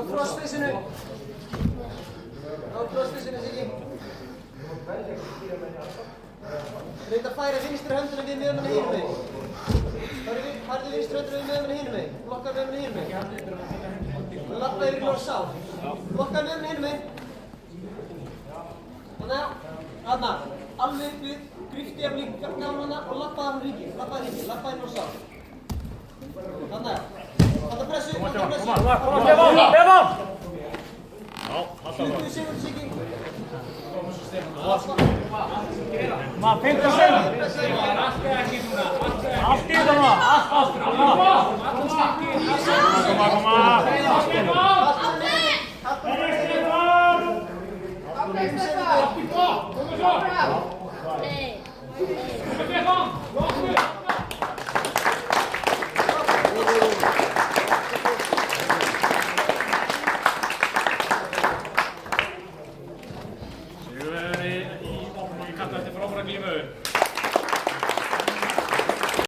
Á crossfaceinu. Á crossfaceinu, Siggi. Reynda að færa vinstri höndina við miðjumennina hinum megin. Færðu vinstri höndina við miðjumennina hinum megin. Blokkaðu miðjumennina hinum megin. Lappa yfir í norð sá. Blokkaðu miðjumennina hinum megin. Þarna. Alveg við grífti af líka gaflana og lappaði hann ríki. Lappaði ríki. Lappaði norð sá. Þarna. Halda pressu. Halda pressu. Stefán! Hlutuðu sigur, Siggi. Maður, 50 sem! Allt í þetta maður! Allt! Koma! Sigurvegari í kalla eftir frábæra glímu.